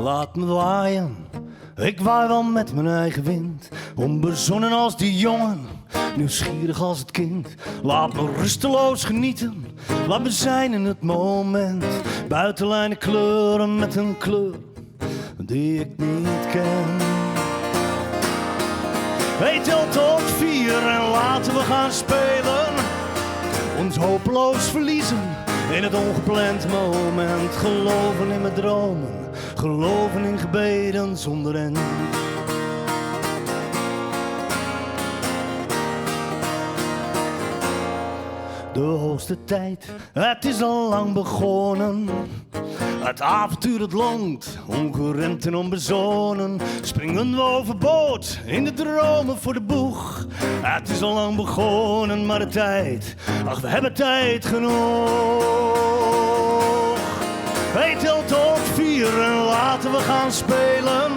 laat me waaien. Ik waai wel met mijn eigen wind, onbezonnen als die jongen, nieuwsgierig als het kind. Laat me rusteloos genieten, laat me zijn in het moment. Buitenlijnen kleuren met een kleur die ik niet ken. Hey, tel tot 4 en laten we gaan spelen. Ons hopeloos verliezen in het ongepland moment. Geloven in mijn dromen, geloven in gebeden zonder end. De hoogste tijd, het is al lang begonnen. Het avontuur het longt, ongeremd en onbezonnen. Springen we overboord in de dromen voor de boeg. Het is al lang begonnen, maar de tijd, ach, we hebben tijd genoeg. Hey, tel tot 4 en laten we gaan spelen.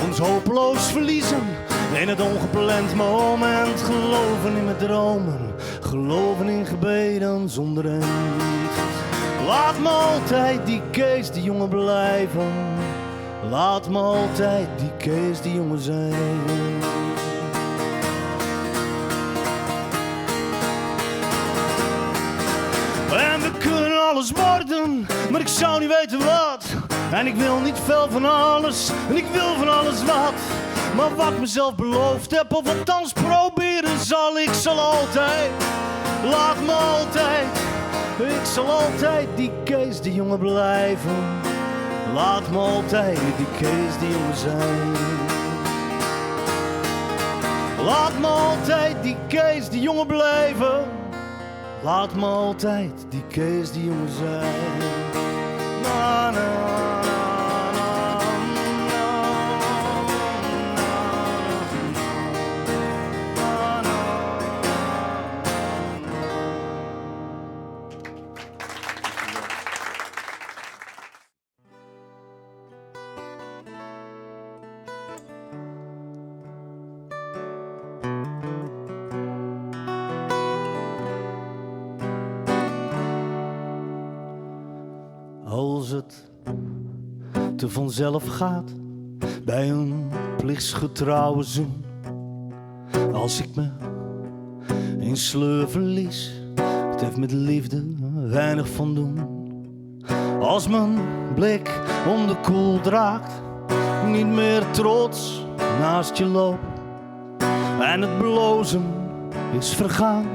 Ons hopeloos verliezen in het ongepland moment. Geloven in mijn dromen, geloven in gebeden zonder end. Laat me altijd die Kees, die jongen blijven. Laat me altijd die Kees, die jongen zijn. En we kunnen alles worden, maar ik zou niet weten wat. En ik wil niet veel van alles, en ik wil van alles wat. Maar wat ik mezelf beloofd heb, of althans proberen zal, ik zal altijd, laat me altijd. Ik zal altijd die Kees, die jongen blijven. Laat me altijd die Kees, die jongen zijn. Laat me altijd die Kees, die jongen blijven. Laat me altijd die Kees, die jongen zijn. Na, na. Als het te vanzelf gaat bij een plichtsgetrouwe zoen. Als ik me in sleur verlies, het heeft met liefde weinig van doen. Als mijn blik om de koel draagt, niet meer trots naast je loop. En het blozen is vergaan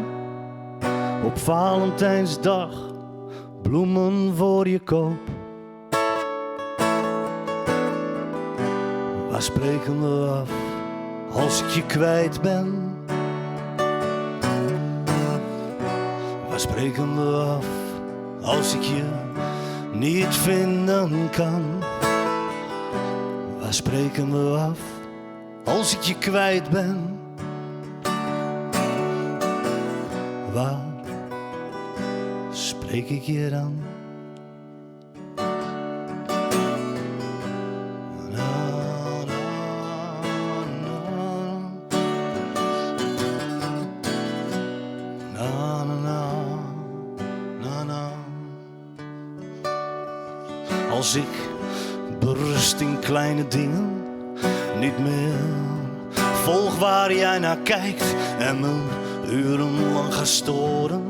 op Valentijnsdag, bloemen voor je koop. Waar spreken we af als ik je kwijt ben? Waar spreken we af als ik je niet vinden kan? Waar spreken we af als ik je kwijt ben? Waar spreek ik je dan? Als ik berust in kleine dingen, niet meer volg waar jij naar kijkt en me urenlang ga storen.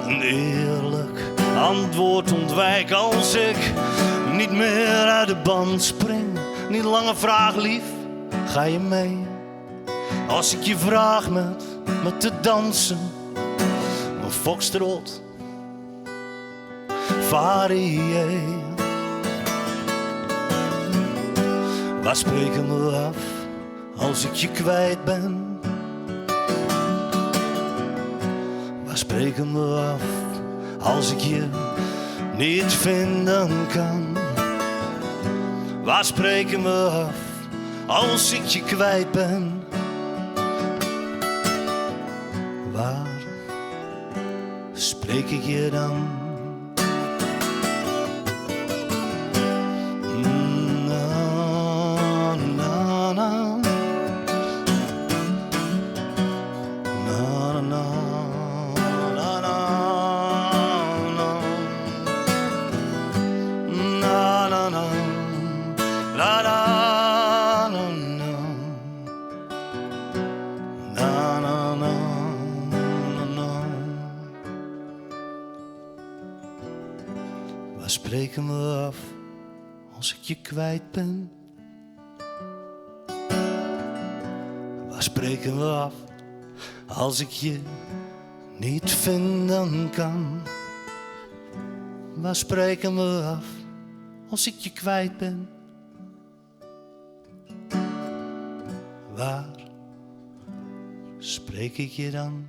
Een eerlijk antwoord ontwijk als ik niet meer uit de band spring. Niet langer vraag, lief, ga je mee? Als ik je vraag met te dansen, een foxtrot, varié. Waar spreken we af als ik je kwijt ben? Waar spreken we af als ik je niet vinden kan? Waar spreken we af als ik je kwijt ben? Waar spreek ik je dan? spreken we af als ik je kwijt ben? Waar spreken we af als ik je niet vinden kan? Waar spreken we af als ik je kwijt ben? Waar spreek ik je dan?